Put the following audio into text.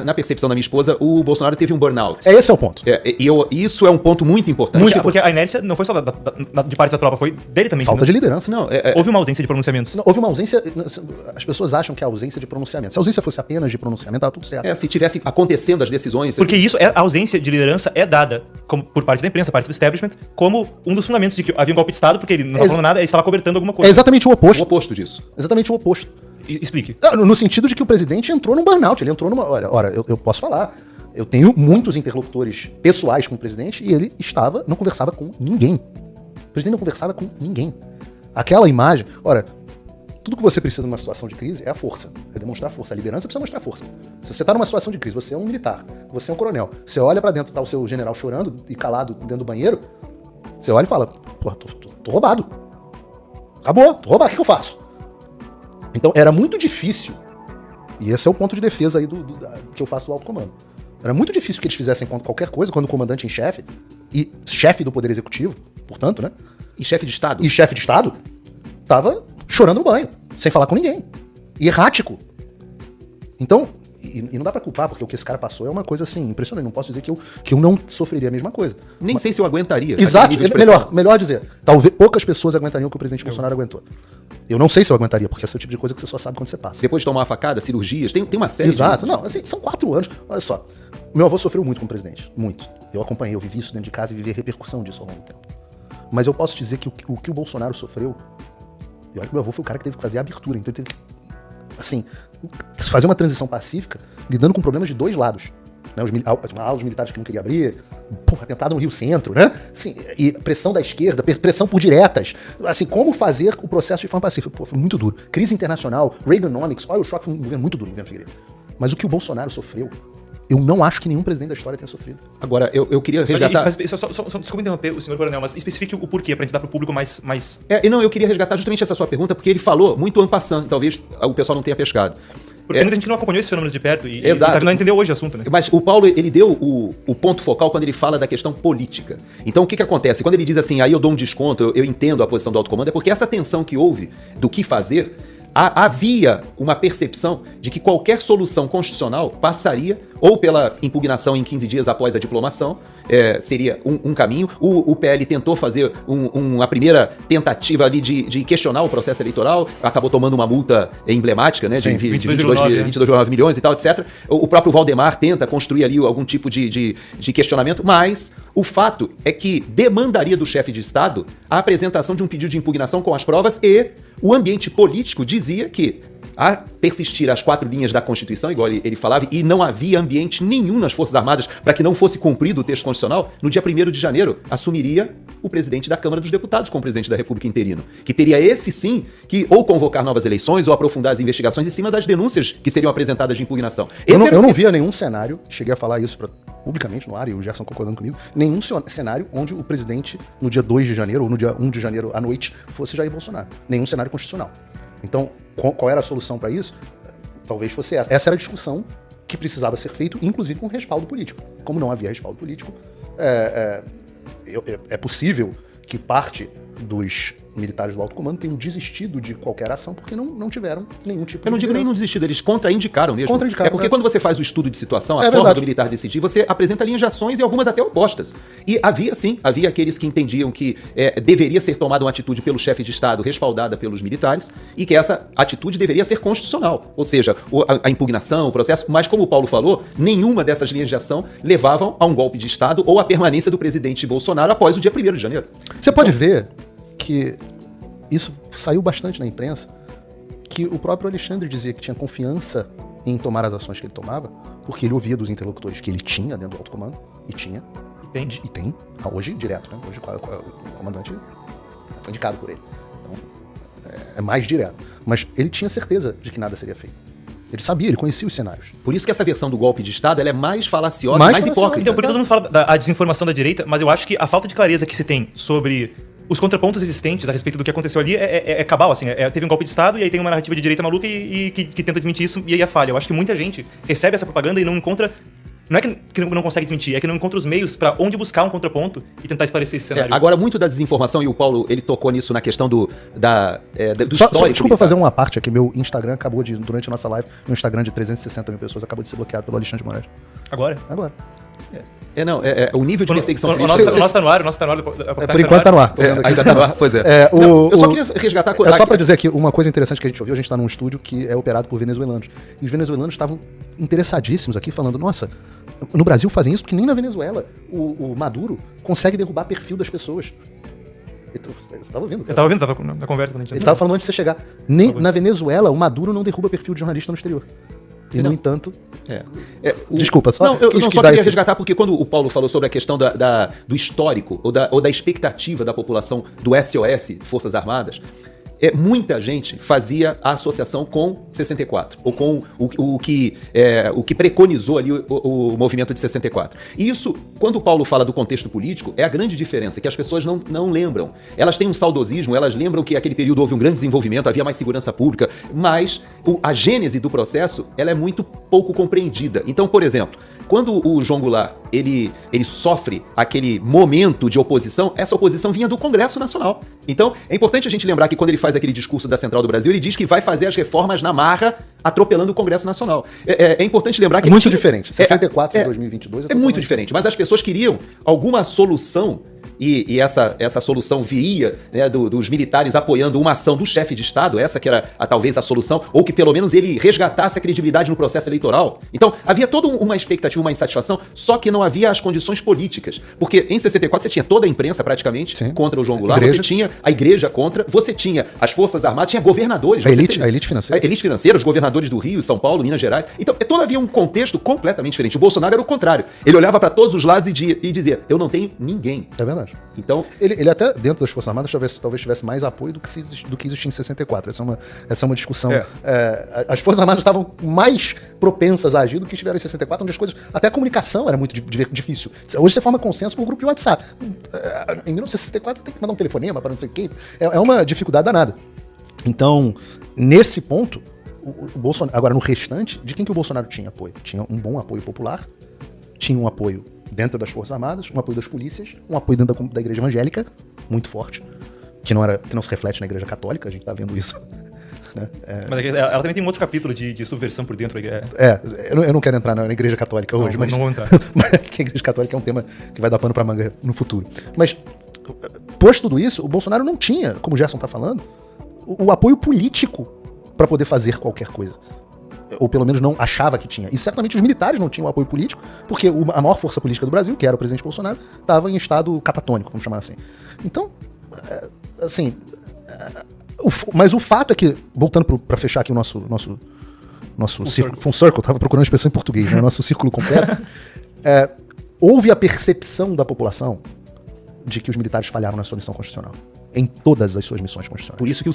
na percepção da minha esposa, o Bolsonaro teve um burnout. Esse é o ponto. Isso é um ponto muito importante. Muito, porque a inércia não foi só de parte da tropa, foi dele também. Falta de liderança. Não, houve uma ausência de pronunciamentos. Não, houve uma ausência. As pessoas acham que é a ausência de pronunciamento. Se a ausência fosse apenas de pronunciamento, tava tudo certo. Se tivesse acontecendo as decisões... Porque isso, a ausência de liderança é dada por parte da imprensa, parte do establishment, como um dos fundamentos de que havia um golpe de Estado, porque ele não estava falando nada, ele estava cobertando alguma coisa. É exatamente o oposto. O oposto disso. Exatamente o oposto. Explique. No sentido de que o presidente entrou num burnout, ele entrou numa... Ora, eu posso falar, eu tenho muitos interlocutores pessoais com o presidente e ele não conversava com ninguém. O presidente não conversava com ninguém. Aquela imagem... Ora, tudo que você precisa numa situação de crise é a força, é demonstrar força. A liderança precisa mostrar força. Se você tá numa situação de crise, você é um militar, você é um coronel, você olha pra dentro, tá o seu general chorando e calado dentro do banheiro, você olha e fala, porra, tô roubado. Acabou, tô roubado, o que eu faço? Então era muito difícil, e esse é o ponto de defesa aí que eu faço do alto comando. Era muito difícil que eles fizessem qualquer coisa quando o comandante em chefe, e chefe do Poder Executivo, portanto, né? E chefe de Estado. E chefe de Estado, tava chorando no banho, sem falar com ninguém. E errático. Então, e não dá pra culpar, porque o que esse cara passou é uma coisa assim, impressionante. Não posso dizer que eu não sofreria a mesma coisa. Nem sei se eu aguentaria. Exato, melhor dizer. Talvez poucas pessoas aguentariam o que o presidente Bolsonaro aguentou. Eu não sei se eu aguentaria, porque esse é o tipo de coisa que você só sabe quando você passa. Depois de tomar uma facada, cirurgias, tem uma série Exato, não, assim, são 4 anos. Olha só, meu avô sofreu muito com o presidente, muito. Eu acompanhei, eu vivi isso dentro de casa e vivi a repercussão disso ao longo do tempo. Mas eu posso dizer que o que o Bolsonaro sofreu, e olha que meu avô foi o cara que teve que fazer a abertura, então ele teve que, assim, fazer uma transição pacífica, lidando com problemas de dois lados. Né? Os militares que não queriam abrir, atentado no Rio Centro, né? Assim, e pressão da esquerda, pressão por diretas. Assim, como fazer o processo de forma pacífica? Pô, foi muito duro. Crise internacional, Reaganomics, olha o choque, foi um governo muito duro, o governo Figueiredo. Mas o que o Bolsonaro sofreu, eu não acho que nenhum presidente da história tenha sofrido. Agora, eu queria resgatar... Mas só desculpa interromper o senhor coronel, mas especifique o porquê, pra gente dar pro público mais... eu queria resgatar justamente essa sua pergunta, porque ele falou muito en passant, talvez o pessoal não tenha pescado. Porque muita gente não acompanhou esses fenômenos de perto e Exato. não entendeu hoje o assunto, né? Mas o Paulo, ele deu o ponto focal quando ele fala da questão política. Então, o que acontece? Quando ele diz assim, aí eu dou um desconto, eu entendo a posição do alto comando, é porque essa tensão que houve do que fazer, havia uma percepção de que qualquer solução constitucional passaria ou pela impugnação em 15 dias após a diplomação, seria um caminho. O PL tentou fazer uma primeira tentativa ali de questionar o processo eleitoral, acabou tomando uma multa emblemática, né, de 22,9 milhões e tal, etc. O próprio Valdemar tenta construir ali algum tipo de questionamento, mas o fato é que demandaria do chefe de Estado a apresentação de um pedido de impugnação com as provas e o ambiente político dizia que a persistir as 4 linhas da Constituição, igual ele falava, e não havia ambiente nenhum nas Forças Armadas para que não fosse cumprido o texto constitucional, no dia 1º de janeiro assumiria o presidente da Câmara dos Deputados como presidente da República interino, que teria esse sim que ou convocar novas eleições ou aprofundar as investigações em cima das denúncias que seriam apresentadas de impugnação. Eu não via nenhum cenário, cheguei a falar isso publicamente no ar, e o Gerson concordando comigo, nenhum cenário onde o presidente, no dia 2 de janeiro ou no dia 1 de janeiro à noite, fosse Jair Bolsonaro. Nenhum cenário constitucional. Então, qual era a solução para isso? Talvez fosse essa. Essa era a discussão que precisava ser feita, inclusive com respaldo político. Como não havia respaldo político, é possível que parte dos militares do alto comando tenham desistido de qualquer ação porque não tiveram nenhum tipo de... Eu não digo nem não desistido, eles contraindicaram mesmo. Contraindicaram, porque quando você faz o estudo de situação, a forma verdade do militar decidir, você apresenta linhas de ações e algumas até opostas. E havia aqueles que entendiam que deveria ser tomada uma atitude pelo chefe de Estado respaldada pelos militares e que essa atitude deveria ser constitucional. Ou seja, a impugnação, o processo, mas como o Paulo falou, nenhuma dessas linhas de ação levavam a um golpe de Estado ou à permanência do presidente Bolsonaro após o dia 1º de janeiro. Você pode ver que isso saiu bastante na imprensa, que o próprio Alexandre dizia que tinha confiança em tomar as ações que ele tomava, porque ele ouvia dos interlocutores que ele tinha dentro do alto comando, e tem, hoje direto, né? Hoje o comandante foi indicado por ele. Então, é mais direto. Mas ele tinha certeza de que nada seria feito. Ele sabia, ele conhecia os cenários. Por isso que essa versão do golpe de Estado ela é mais falaciosa, mais hipócrita. Então, por que todo mundo fala da desinformação da direita, mas eu acho que a falta de clareza que se tem sobre os contrapontos existentes a respeito do que aconteceu ali é cabal, assim. Teve um golpe de Estado e aí tem uma narrativa de direita maluca e que tenta desmentir isso e aí é falha. Eu acho que muita gente recebe essa propaganda e não encontra Não é que não consegue desmentir, é que não encontra os meios pra onde buscar um contraponto e tentar esclarecer esse cenário. Agora, muito da desinformação, e o Paulo, ele tocou nisso na questão do histórico. Desculpa militar. fazer uma parte aqui. Meu Instagram acabou de, durante a nossa live, meu Instagram de 360 mil pessoas acabou de ser bloqueado pelo Alexandre de Moraes. Agora? Agora. O nível de perseguição O nosso tá no ar, Por enquanto tá no ar. ainda tá no ar, pois é. Eu só queria resgatar... É só pra dizer aqui, uma coisa interessante que a gente ouviu, a gente tá num estúdio que é operado por venezuelanos. E os venezuelanos estavam interessadíssimos aqui, falando, nossa, no Brasil fazem isso, porque nem na Venezuela o Maduro consegue derrubar perfil das pessoas. Você tava ouvindo? Eu tava ouvindo, tava na conversa. Ele tava falando antes de você chegar. Na Venezuela, o Maduro não derruba perfil de jornalista no exterior. E, no entanto... Desculpa, só... Eu só queria resgatar, porque quando o Paulo falou sobre a questão do histórico, ou da expectativa da população do SOS, Forças Armadas, muita gente fazia a associação com 64, ou com o que preconizou ali o movimento de 64. E isso, quando o Paulo fala do contexto político, é a grande diferença, que as pessoas não lembram. Elas têm um saudosismo, elas lembram que aquele período houve um grande desenvolvimento, havia mais segurança pública, mas a gênese do processo, ela é muito pouco compreendida. Então, por exemplo, quando o João Goulart, ele sofre aquele momento de oposição, essa oposição vinha do Congresso Nacional. Então, é importante a gente lembrar que quando ele faz aquele discurso da Central do Brasil, ele diz que vai fazer as reformas na marra, atropelando o Congresso Nacional. É importante lembrar que... É muito diferente. 64 de 2022 é muito diferente, mas as pessoas queriam alguma solução, e essa solução viria, né, dos militares apoiando uma ação do chefe de Estado, essa que era talvez a solução, ou que pelo menos ele resgatasse a credibilidade no processo eleitoral. Então, havia toda uma expectativa, uma insatisfação, só que não havia as condições políticas. Porque em 64 você tinha toda a imprensa praticamente contra o João Goulart, você tinha a igreja contra, você tinha as Forças Armadas, tinha governadores. A elite financeira. A elite financeira, os governadores do Rio, São Paulo, Minas Gerais. Então, havia um contexto completamente diferente. O Bolsonaro era o contrário. Ele olhava para todos os lados e dizia, eu não tenho ninguém. É verdade. Então, ele até, dentro das Forças Armadas, talvez tivesse mais apoio do que existia em 64. Essa é uma discussão. As Forças Armadas estavam mais propensas a agir do que estiveram em 64, onde as coisas... Até a comunicação era muito difícil. Hoje você forma consenso por grupo de WhatsApp. Em 1964 você tem que mandar um telefonema para não sei o quê. É uma dificuldade danada. Então, nesse ponto, o Bolsonaro... Agora, no restante, de quem que o Bolsonaro tinha apoio? Tinha um bom apoio popular, tinha um apoio dentro das Forças Armadas, um apoio das polícias, um apoio dentro da Igreja Evangélica, muito forte, que não se reflete na Igreja Católica, a gente tá vendo isso. Né? Mas ela também tem um outro capítulo de subversão por dentro. Eu não quero entrar na Igreja Católica hoje, mas... Não vou entrar. Porque a Igreja Católica é um tema que vai dar pano pra manga no futuro. Mas, posto tudo isso, o Bolsonaro não tinha, como o Gerson tá falando, o apoio político para poder fazer qualquer coisa. Ou pelo menos não achava que tinha. E certamente os militares não tinham apoio político, porque a maior força política do Brasil, que era o presidente Bolsonaro, estava em estado catatônico, vamos chamar assim. Então, mas o fato é que, voltando para fechar aqui o nosso full circle, tava procurando uma expressão em português, né? Nosso círculo completo, houve a percepção da população de que os militares falharam na sua missão constitucional, em todas as suas missões constitucionais. por isso que o